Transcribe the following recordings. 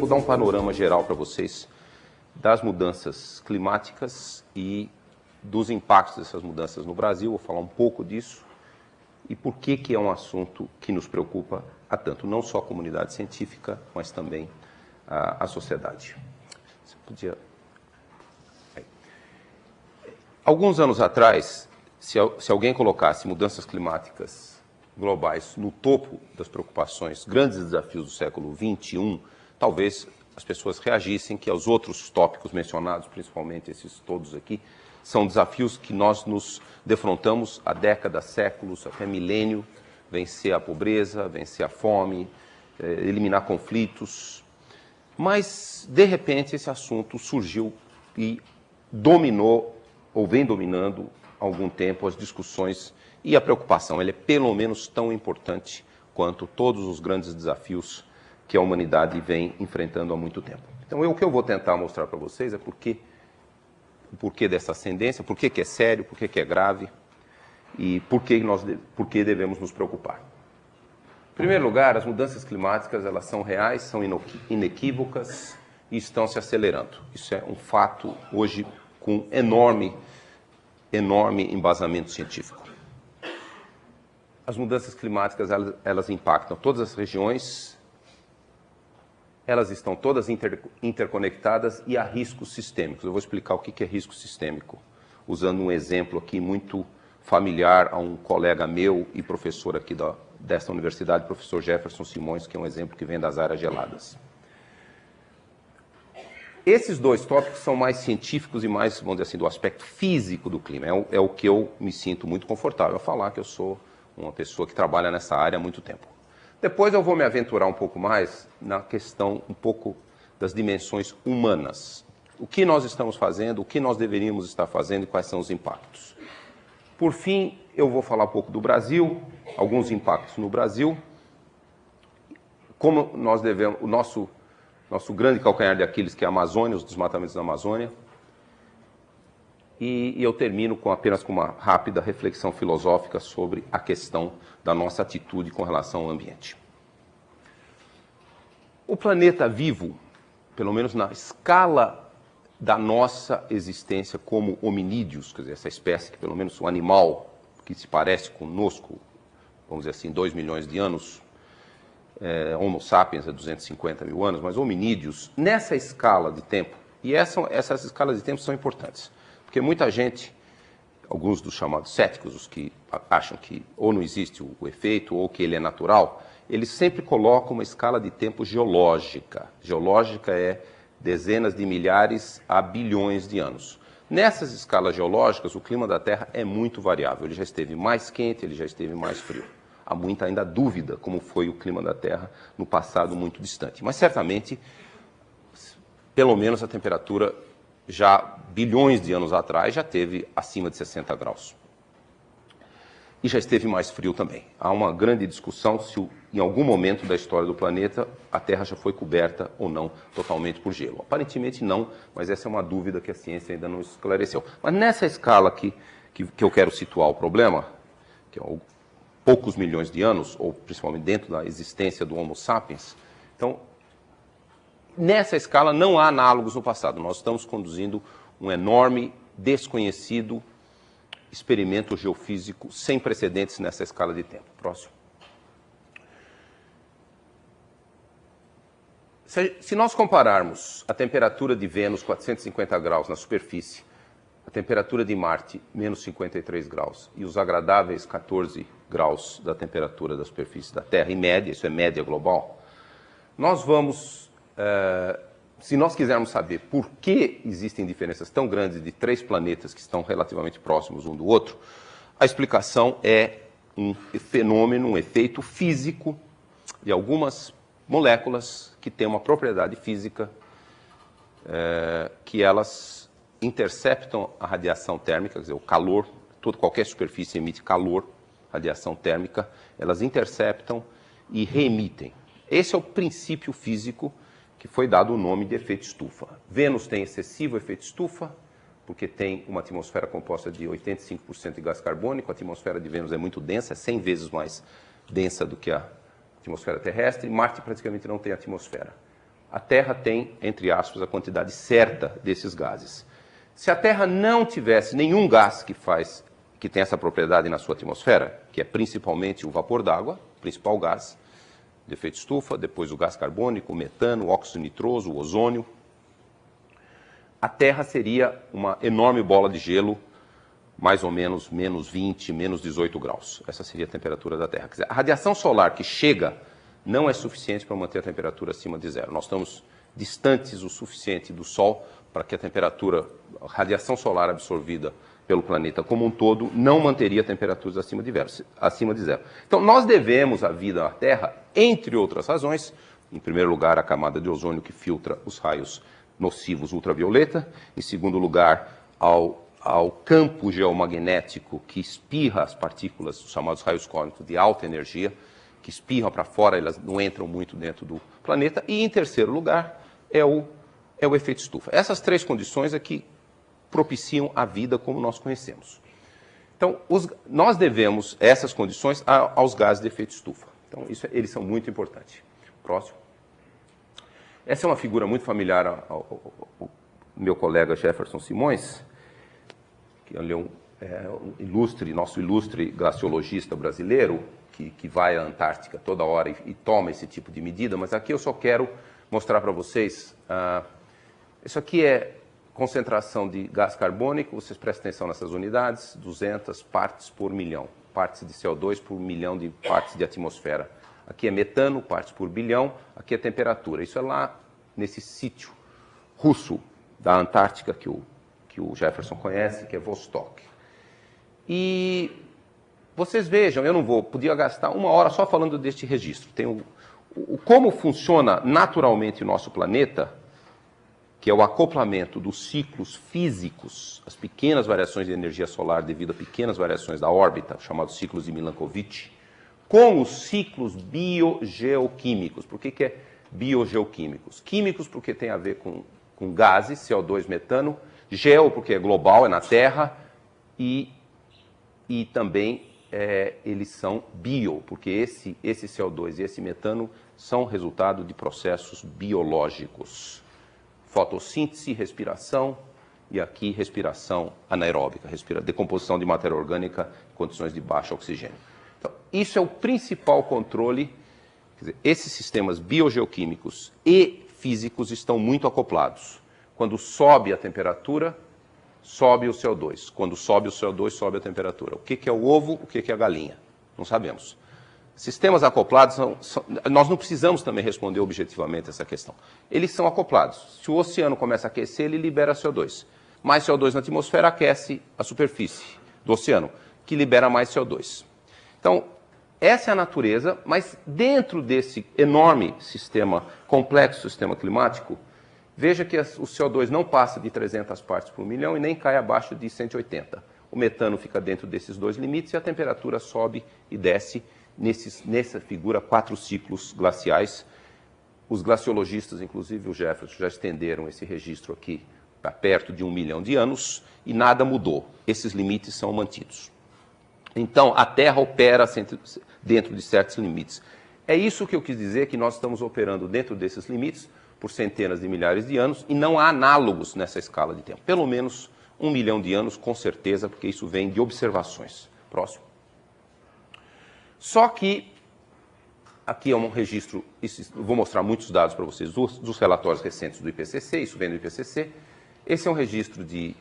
vou dar um panorama geral para vocês das mudanças climáticas e dos impactos dessas mudanças no Brasil. Vou falar um pouco disso e por que é um assunto que nos preocupa a tanto, não só a comunidade científica, mas também a sociedade. Você podia... Alguns anos atrás, se alguém colocasse mudanças climáticas globais no topo das preocupações, grandes desafios do século XXI, talvez as pessoas reagissem que aos outros tópicos mencionados, principalmente esses todos aqui, são desafios que nós nos defrontamos há décadas, séculos, até milênio, vencer a pobreza, vencer a fome, eliminar conflitos. Mas, de repente, esse assunto surgiu e dominou, ou vem dominando há algum tempo, as discussões e a preocupação. Ele é pelo menos tão importante quanto todos os grandes desafios que a humanidade vem enfrentando há muito tempo. Então, o que eu vou tentar mostrar para vocês é o porquê dessa ascendência, por que é sério, por que é grave e por que devemos nos preocupar. Em primeiro lugar, as mudanças climáticas elas são reais, são inequívocas e estão se acelerando. Isso é um fato hoje com enorme embasamento científico. As mudanças climáticas elas impactam todas as regiões, elas estão todas interconectadas e há riscos sistêmicos. Eu vou explicar o que é risco sistêmico, usando um exemplo aqui muito familiar a um colega meu e professor aqui desta universidade, professor Jefferson Simões, que é um exemplo que vem das áreas geladas. Esses dois tópicos são mais científicos e mais, vamos dizer assim, do aspecto físico do clima. É o que eu me sinto muito confortável a falar, que eu sou uma pessoa que trabalha nessa área há muito tempo. Depois eu vou me aventurar um pouco mais na questão um pouco das dimensões humanas. O que nós estamos fazendo, o que nós deveríamos estar fazendo e quais são os impactos. Por fim, eu vou falar um pouco do Brasil, alguns impactos no Brasil, como nós devemos, o nosso grande calcanhar de Aquiles, que é a Amazônia, os desmatamentos da Amazônia. E eu termino apenas com uma rápida reflexão filosófica sobre a questão da nossa atitude com relação ao ambiente. O planeta vivo, pelo menos na escala da nossa existência como hominídeos, quer dizer, essa espécie que pelo menos o animal que se parece conosco, vamos dizer assim, 2 milhões de anos, Homo sapiens é 250 mil anos, mas hominídeos, nessa escala de tempo, e essas escalas de tempo são importantes, porque muita gente, alguns dos chamados céticos, os que acham que ou não existe o efeito ou que ele é natural, eles sempre colocam uma escala de tempo geológica. Geológica é dezenas de milhares a bilhões de anos. Nessas escalas geológicas, o clima da Terra é muito variável. Ele já esteve mais quente, ele já esteve mais frio. Há muita ainda dúvida como foi o clima da Terra no passado muito distante. Mas certamente, pelo menos a temperatura já bilhões de anos atrás já teve acima de 60 graus. E já esteve mais frio também. Há uma grande discussão se em algum momento da história do planeta a Terra já foi coberta ou não totalmente por gelo. Aparentemente não, mas essa é uma dúvida que a ciência ainda não esclareceu. Mas nessa escala aqui que eu quero situar o problema, que é poucos milhões de anos, ou principalmente dentro da existência do Homo sapiens, então, nessa escala não há análogos no passado. Nós estamos conduzindo um enorme, desconhecido experimento geofísico sem precedentes nessa escala de tempo. Próximo. Se nós compararmos a temperatura de Vênus, 450 graus na superfície, a temperatura de Marte, menos 53 graus, e os agradáveis 14 graus da temperatura da superfície da Terra, em média, isso é média global, nós vamos, se nós quisermos saber por que existem diferenças tão grandes de 3 planetas que estão relativamente próximos um do outro, a explicação é um fenômeno, um efeito físico de algumas moléculas que têm uma propriedade física que elas interceptam a radiação térmica, quer dizer, o calor, qualquer superfície emite calor, radiação térmica, elas interceptam e reemitem. Esse é o princípio físico que foi dado o nome de efeito estufa. Vênus tem excessivo efeito estufa, porque tem uma atmosfera composta de 85% de gás carbônico, a atmosfera de Vênus é muito densa, é 100 vezes mais densa do que a atmosfera terrestre, Marte praticamente não tem atmosfera. a Terra tem, entre aspas, a quantidade certa desses gases. Se a Terra não tivesse nenhum gás que tem essa propriedade na sua atmosfera, que é principalmente o vapor d'água, principal gás de efeito estufa, depois o gás carbônico, o metano, o óxido nitroso, o ozônio, a Terra seria uma enorme bola de gelo, mais ou menos menos 20, menos 18 graus. Essa seria a temperatura da Terra. Quer dizer, a radiação solar que chega não é suficiente para manter a temperatura acima de zero. Nós estamos distantes o suficiente do Sol para que a radiação solar absorvida pelo planeta como um todo não manteria temperaturas acima de zero. Então, nós devemos a vida à Terra, entre outras razões, em primeiro lugar, a camada de ozônio que filtra os raios nocivos ultravioleta, em segundo lugar, ao campo geomagnético que espirra as partículas, os chamados raios cósmicos de alta energia, que espirram para fora, elas não entram muito dentro do planeta, e em terceiro lugar é o efeito estufa. Essas três condições é que propiciam a vida como nós conhecemos. Então, nós devemos essas condições aos gases de efeito estufa. Então, eles são muito importantes. Próximo. Essa é uma figura muito familiar ao meu colega Jefferson Simões, que ele é nosso ilustre glaciologista brasileiro, que vai à Antártica toda hora e toma esse tipo de medida, mas aqui eu só quero mostrar para vocês, isso aqui é concentração de gás carbônico, vocês prestem atenção nessas unidades, 200 partes por milhão, partes de CO2 por milhão de partes de atmosfera. Aqui é metano, partes por bilhão, aqui é temperatura. Isso é lá nesse sítio russo da Antártica que o Jefferson conhece, que é Vostok. E vocês vejam, podia gastar uma hora só falando deste registro. Tem como funciona naturalmente o nosso planeta, que é o acoplamento dos ciclos físicos, as pequenas variações de energia solar devido a pequenas variações da órbita, chamados ciclos de Milankovitch, com os ciclos biogeoquímicos. Por que é biogeoquímicos? Químicos porque tem a ver com gases, CO2, metano, geo porque é global, é na Terra, e também eles são bio, porque esse CO2 e esse metano são resultado de processos biológicos. Fotossíntese, respiração, e aqui respiração anaeróbica, decomposição de matéria orgânica em condições de baixo oxigênio. Então, isso é o principal controle. Quer dizer, esses sistemas biogeoquímicos e físicos estão muito acoplados. Quando sobe a temperatura, sobe o CO2. Quando sobe o CO2, sobe a temperatura. O que é o ovo, o que é a galinha? Não sabemos. Sistemas acoplados, nós não precisamos também responder objetivamente essa questão. Eles são acoplados. Se o oceano começa a aquecer, ele libera CO2. Mais CO2 na atmosfera aquece a superfície do oceano, que libera mais CO2. Então, essa é a natureza, mas dentro desse enorme sistema, complexo sistema climático, veja que o CO2 não passa de 300 partes por milhão e nem cai abaixo de 180. O metano fica dentro desses dois limites e a temperatura sobe e desce nessa figura 4 ciclos glaciais. Os glaciologistas, inclusive o Jefferson, já estenderam esse registro aqui para perto de 1 milhão de anos e nada mudou. Esses limites são mantidos. Então, a Terra opera dentro de certos limites. É isso que eu quis dizer, que nós estamos operando dentro desses limites por centenas de milhares de anos e não há análogos nessa escala de tempo. Pelo menos 1 milhão de anos, com certeza, porque isso vem de observações. Próximo. Só que, aqui é um registro, vou mostrar muitos dados para vocês dos relatórios recentes do IPCC, isso vem do IPCC. Esse é um registro de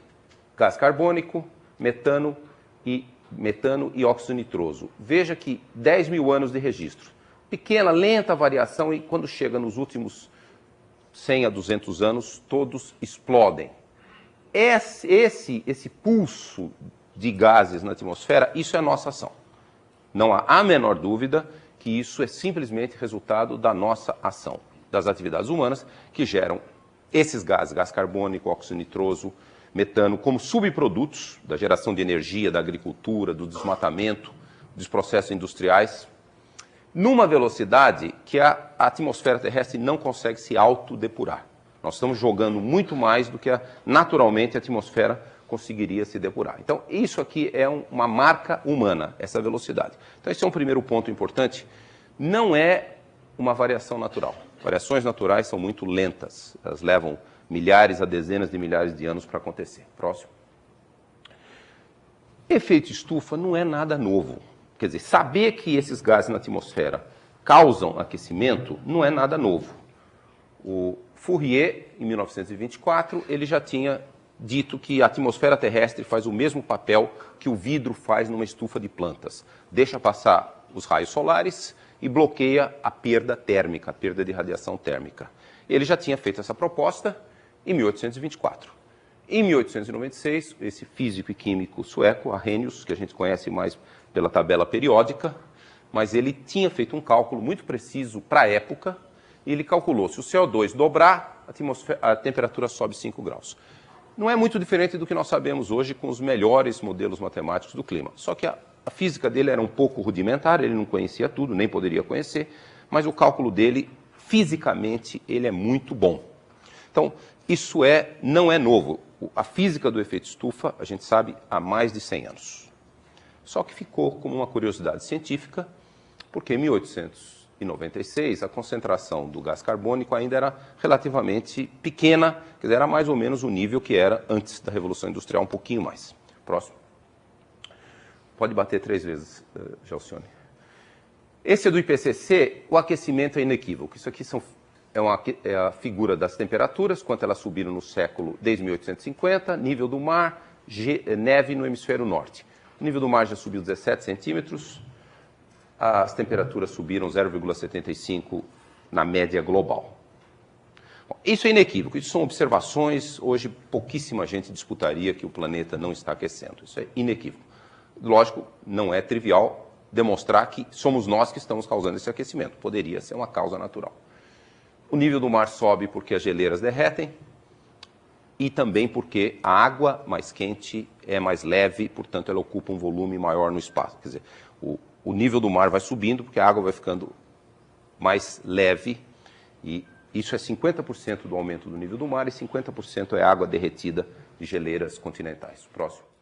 gás carbônico, metano e óxido nitroso. Veja que 10 mil anos de registro. Pequena, lenta variação e quando chega nos últimos 100 a 200 anos, todos explodem. Esse pulso de gases na atmosfera, isso é a nossa ação. Não há a menor dúvida que isso é simplesmente resultado da nossa ação, das atividades humanas que geram esses gases, gás carbônico, óxido nitroso, metano, como subprodutos da geração de energia, da agricultura, do desmatamento, dos processos industriais, numa velocidade que a atmosfera terrestre não consegue se autodepurar. Nós estamos jogando muito mais do que naturalmente a atmosfera conseguiria se depurar. Então, isso aqui é uma marca humana, essa velocidade. Então, esse é um primeiro ponto importante. Não é uma variação natural. Variações naturais são muito lentas, elas levam milhares a dezenas de milhares de anos para acontecer. Próximo. Efeito estufa não é nada novo. Quer dizer, saber que esses gases na atmosfera causam aquecimento não é nada novo. O Fourier, em 1924, ele já tinha dito que a atmosfera terrestre faz o mesmo papel que o vidro faz numa estufa de plantas. Deixa passar os raios solares e bloqueia a perda térmica, a perda de radiação térmica. Ele já tinha feito essa proposta em 1824. Em 1896, esse físico e químico sueco, Arrhenius, que a gente conhece mais pela tabela periódica, mas ele tinha feito um cálculo muito preciso para a época, e ele calculou, se o CO2 dobrar, a temperatura sobe 5 graus. Não é muito diferente do que nós sabemos hoje com os melhores modelos matemáticos do clima. Só que a física dele era um pouco rudimentar, ele não conhecia tudo, nem poderia conhecer, mas o cálculo dele, fisicamente, ele é muito bom. Então, isso não é novo. A física do efeito estufa, a gente sabe há mais de 100 anos. Só que ficou como uma curiosidade científica, porque em 1896 a concentração do gás carbônico ainda era relativamente pequena, quer dizer, era mais ou menos o nível que era antes da Revolução Industrial, um pouquinho mais. Próximo. Pode bater 3 vezes, Gelsione. Esse é do IPCC, o aquecimento é inequívoco. Isso aqui é a figura das temperaturas, quanto elas subiram no século desde 1850, nível do mar, neve no hemisfério norte. O nível do mar já subiu 17 centímetros, as temperaturas subiram 0,75 na média global. Bom, isso é inequívoco, isso são observações, hoje pouquíssima gente disputaria que o planeta não está aquecendo, isso é inequívoco. Lógico, não é trivial demonstrar que somos nós que estamos causando esse aquecimento, poderia ser uma causa natural. O nível do mar sobe porque as geleiras derretem e também porque a água mais quente é mais leve, portanto ela ocupa um volume maior no espaço. Quer dizer, o nível do mar vai subindo porque a água vai ficando mais leve e isso é 50% do aumento do nível do mar e 50% é água derretida de geleiras continentais. Próximo.